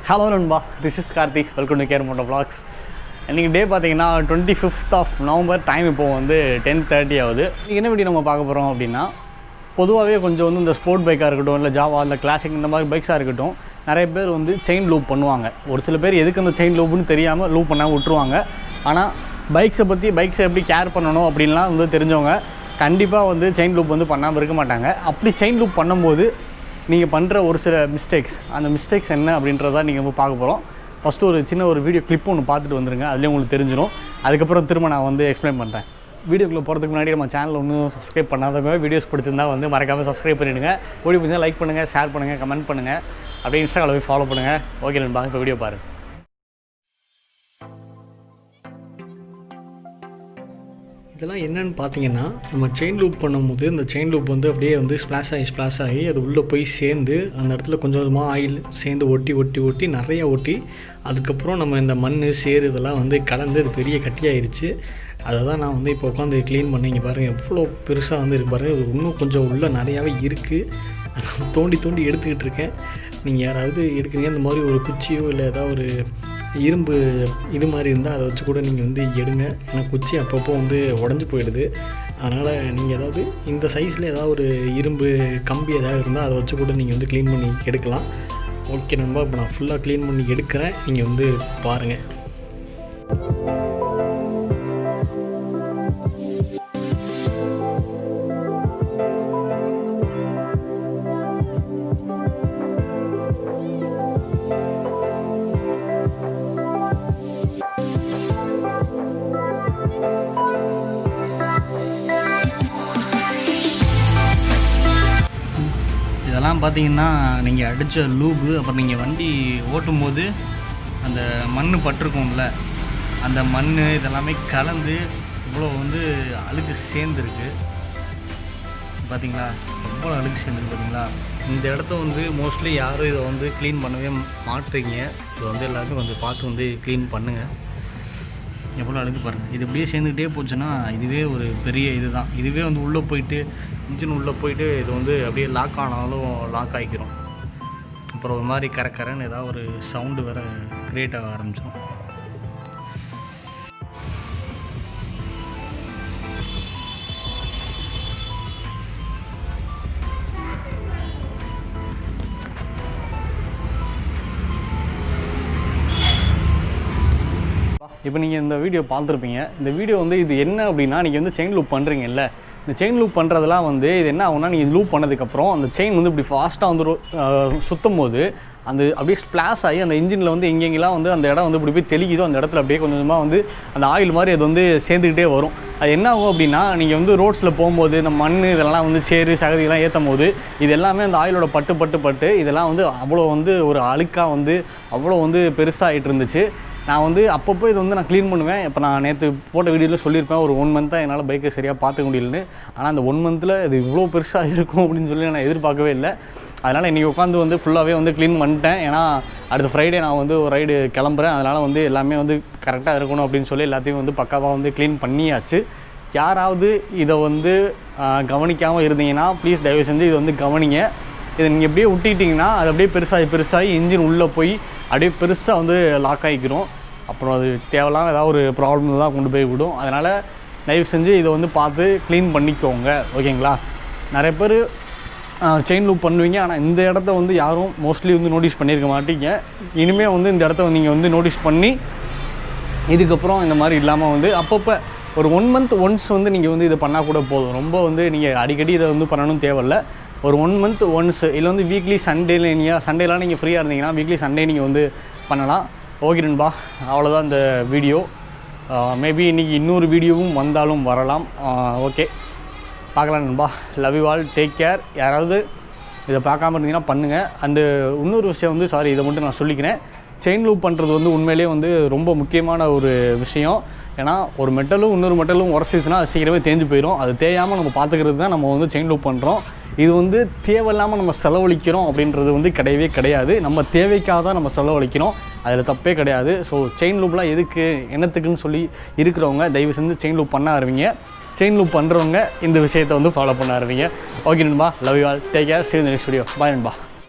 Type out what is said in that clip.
Hello Nanba, this is Karthik. Welcome to krmotovlogs. இன்றைக்கி டே பார்த்தீங்கன்னா 25th of November. Time இப்போ வந்து 10:30 ஆகுது. இன்றைக்கி என்ன வீடியோ நம்ம பார்க்க போகிறோம் அப்படின்னா, பொதுவாகவே கொஞ்சம் வந்து இந்த ஸ்போர்ட் பைக்காக இருக்கட்டும், இல்லை ஜாவா, இல்லை கிளாசிக் இந்த மாதிரி பைக்ஸாக இருக்கட்டும், நிறைய பேர் வந்து செயின் லூப் பண்ணுவாங்க. ஒரு சில பேர் எதுக்கு அந்த செயின் லூப்னு தெரியாமல் லூப் பண்ணாமல் விட்டுருவாங்க. ஆனால் பைக்ஸை எப்படி கேர் பண்ணணும் அப்படின்லாம் வந்து தெரிஞ்சவங்க கண்டிப்பாக வந்து செயின் லூப் வந்து பண்ணாமல் இருக்க மாட்டாங்க. அப்படி செயின் லூப் பண்ணும்போது நீங்கள் பண்ணுற ஒரு சில மிஸ்டேக்ஸ், அந்த மிஸ்டேக்ஸ் என்ன அப்படின்றத நீங்கள் வந்து பார்க்க போகிறோம். ஃபஸ்ட்டு ஒரு சின்ன வீடியோ கிளிப் ஒன்று பார்த்துட்டு வந்துருங்க, அதுலேயே உங்களுக்கு தெரிஞ்சிடும். அதுக்கப்புறம் திரும்ப நான் வந்து எக்ஸ்பிளைன் பண்ணுறேன். வீடியோக்குள்ளே போகிறதுக்கு முன்னாடி நம்ம சேனல் ஒன்றும் சப்ஸ்கிரைப் பண்ணாதவங்க வீடியோஸ் பிடிச்சிருந்தா வந்து மறக்காமல் சப்ஸ்கிரைப் பண்ணிவிடுங்க. வீடியோ பிடிச்சா லைக் பண்ணுங்கள், ஷேர் பண்ணுங்கள், கமெண்ட் பண்ணுங்கள், அப்படியே இன்ஸ்டாகிராமில் போய் ஃபாலோ பண்ணுங்கள். ஓகே நண்பா, இப்போ வீடியோ பாருங்கள். இதெல்லாம் என்னென்னு பார்த்தீங்கன்னா, நம்ம செயின் லூப் பண்ணும்போது இந்த செயின் லூப் வந்து அப்படியே வந்து ஸ்ப்ளாஷ் ஆகி அது உள்ளே போய் சேர்ந்து அந்த இடத்துல கொஞ்சம் கொஞ்சமாக ஆயில் சேர்ந்து ஒட்டி நிறையா ஒட்டி, அதுக்கப்புறம் நம்ம இந்த மண் சேறு இதெல்லாம் வந்து கலந்து அது பெரிய கட்டியாயிருச்சு. அதை தான் நான் வந்து இப்போ உட்காந்து க்ளீன் பண்ணி, இங்கே பாருங்கள் எவ்வளோ பெருசாக வந்து இருக்கு பாருங்கள். அது இன்னும் கொஞ்சம் உள்ளே நிறையாவே இருக்குது. அதை தோண்டி எடுத்துக்கிட்டு இருக்கேன். நீங்கள் யாராவது எடுக்கிறீங்க இந்த மாதிரி ஒரு குச்சியோ இல்லை ஏதாவது ஒரு இரும்பு இது மாதிரி இருந்தால் அதை வச்சு கூட நீங்கள் வந்து எடுங்க. ஏன்னா குச்சி அப்பப்போ வந்து உடஞ்சி போயிடுது. அதனால் நீங்கள் ஏதாவது இந்த சைஸில் ஏதாவது ஒரு இரும்பு கம்பி ஏதாவது இருந்தால் அதை வச்சு கூட நீங்கள் வந்து க்ளீன் பண்ணி எடுக்கலாம். ஓகே நண்பா, இப்போ நான் ஃபுல்லாக க்ளீன் பண்ணி எடுக்கிறேன், நீங்கள் வந்து பாருங்கள். இதெல்லாம் பார்த்தீங்கன்னா நீங்கள் அடித்த லூபு, அப்புறம் நீங்கள் வண்டி ஓட்டும்போது அந்த மண் பட்டிருக்கும்ல, அந்த மண் இதெல்லாமே கலந்து இவ்வளோ வந்து அழுக்கு சேர்ந்துருக்கு. பார்த்தீங்களா எவ்வளோ அழுக்கு சேர்ந்துருக்கு பார்த்தீங்களா. இந்த இடத்த வந்து மோஸ்ட்லி யாரும் இதை வந்து க்ளீன் பண்ணவே மாட்டீங்க. இது வந்து எல்லாருக்கும் கொஞ்சம் பார்த்து வந்து க்ளீன் பண்ணுங்கள். எவ்வளோ அழுக்கு பாருங்கள். இது இப்படியே சேர்ந்துக்கிட்டே போச்சுன்னா இதுவே ஒரு பெரிய இது தான். இதுவே வந்து உள்ளே போயிட்டு இன்ஜின் உள்ளே போயிட்டு இது வந்து அப்படியே லாக் ஆனாலும் லாக் ஆகிக்கிறோம். அப்புறம் ஒரு மாதிரி கரன்னு ஏதாவது ஒரு சவுண்டு வேறு க்ரியேட் ஆக ஆரம்பிச்சிடும். இப்போ நீங்கள் இந்த வீடியோ பார்த்துருப்பீங்க. இந்த வீடியோ வந்து இது என்ன அப்படின்னா, நீங்கள் வந்து செயின் லூப் பண்ணுறீங்கல்ல, இந்த செயின் லூப் பண்ணுறதுலாம் வந்து இது என்ன ஆகுனா, நீங்கள் லூப் பண்ணதுக்கப்புறம் அந்த செயின் வந்து இப்படி ஃபாஸ்ட்டாக வந்து சுற்றும் போது அந்த அப்படியே ஸ்ப்ளாஷ் ஆகி அந்த இன்ஜினில் வந்து எங்கெங்கெல்லாம் வந்து அந்த இடம் வந்து இப்படி போய் தெளிக்குதோ அந்த இடத்துல அப்படியே கொஞ்சமாக வந்து அந்த ஆயில் மாதிரி அது வந்து சேர்ந்துக்கிட்டே வரும். அது என்ன ஆகும் அப்படின்னா, நீங்கள் வந்து ரோட்ஸில் போகும்போது இந்த மண் இதெல்லாம் வந்து சேறு சகதியெல்லாம் ஏற்றும் போது இது எல்லாமே அந்த ஆயிலோட பட்டு இதெல்லாம் வந்து அவ்வளோ வந்து ஒரு அழுக்காக வந்து அவ்வளோ வந்து பெருசாகிட்டு இருந்துச்சு. நான் வந்து அப்பப்போ இது வந்து நான் க்ளீன் பண்ணுவேன். இப்போ நான் நேற்று போட்ட வீடியோவில் சொல்லியிருப்பேன், ஒரு 1 மந்த்தாக என்னால் பைக்கை சரியாக பார்த்துக்க முடியலன்னு. ஆனால் அந்த 1 மந்தில் இது இவ்வளோ பெருசாக இருக்கும் அப்படின்னு சொல்லி நான் எதிர்பார்க்கவே இல்லை. அதனால் இன்றைக்கி உட்காந்து வந்து ஃபுல்லாகவே வந்து க்ளீன் பண்ணிட்டேன். ஏன்னா அடுத்த ஃப்ரைடே நான் வந்து ஒரு ரைடு கிளம்புறேன். அதனால் வந்து எல்லாமே வந்து கரெக்டாக இருக்கணும் அப்படின்னு சொல்லி எல்லாத்தையும் வந்து பக்காவாக வந்து க்ளீன் பண்ணியாச்சு. யாராவது இதை வந்து கவனிக்காமல் இருந்தீங்கன்னா ப்ளீஸ் தயவு செஞ்சு இதை வந்து கவனிங்க. இதை நீங்கள் எப்படியே விட்டுக்கிட்டிங்கன்னா அது அப்படியே பெருசாகி இன்ஜின் உள்ளே போய் அப்படியே பெருசாக வந்து லாக் ஆகிக்கிறோம். அப்புறம் அது தேவையில்லாம ஏதாவது ஒரு ப்ராப்ளம் தான் கொண்டு போய் விடும். அதனால் தயவு செஞ்சு இதை வந்து பார்த்து க்ளீன் பண்ணிக்கோங்க, ஓகேங்களா. நிறைய பேர் செயின் லூப் பண்ணுவீங்க, ஆனால் இந்த இடத்த வந்து யாரும் மோஸ்ட்லி வந்து நோட்டீஸ் பண்ணியிருக்க மாட்டீங்க. இனிமேல் வந்து இந்த இடத்த நீங்கள் வந்து நோட்டீஸ் பண்ணி இதுக்கப்புறம் இந்த மாதிரி இல்லாமல் வந்து அப்பப்போ ஒரு 1 month ஒன்ஸ் வந்து நீங்கள் வந்து இதை பண்ணால் கூட போதும். ரொம்ப வந்து நீங்கள் அடிக்கடி இதை வந்து பண்ணணும் தேவையில்லை. ஒரு 1 month ஒன்ஸ், இல்லை வந்து வீக்லி சண்டேலாம் நீங்கள் ஃப்ரீயாக இருந்தீங்கன்னா வீக்லி சண்டே நீங்கள் வந்து பண்ணலாம். ஓகே நண்பா, அவ்வளோதான் இந்த வீடியோ. மேபி இன்றைக்கி இன்னொரு வீடியோவும் வந்தாலும் வரலாம். ஓகே, பார்க்கலாம் நண்பா. Love you all, take care. யாராவது இதை பார்க்காம இருந்தீங்கன்னா பண்ணுங்கள். அண்டு இன்னொரு விஷயம் வந்து இதை மட்டும் நான் சொல்லிக்கிறேன். செயின் லூப் பண்ணுறது வந்து உண்மையிலே வந்து ரொம்ப முக்கியமான ஒரு விஷயம். ஏன்னா ஒரு மெட்டலும் இன்னொரு மெட்டலும் உரசிச்சுன்னா அது சீக்கிரமே தேஞ்சு போயிடும். அது தேயாமல் நம்ம பார்த்துக்கிறது தான் நம்ம வந்து செயின் லூப் பண்ணுறோம். இது வந்து தேவையில்லாமல் நம்ம செலவழிக்கிறோம் அப்படின்றது வந்து கிடையவே கிடையாது. நம்ம தேவைக்காக தான் நம்ம செலவழிக்கிறோம், அதில் தப்பே கிடையாது. ஸோ செயின் லூப்லாம் எதுக்கு என்னத்துக்குன்னு சொல்லி இருக்கிறவங்க தயவு செஞ்சு செயின் லூப் பண்ண ஆரம்பிங்க. செயின் லூப் பண்ணுறவங்க இந்த விஷயத்தை வந்து ஃபாலோ பண்ண ஆரம்பிங்க. ஓகே நண்பா, love you all, take care, see you in the next video. Bye நண்பா.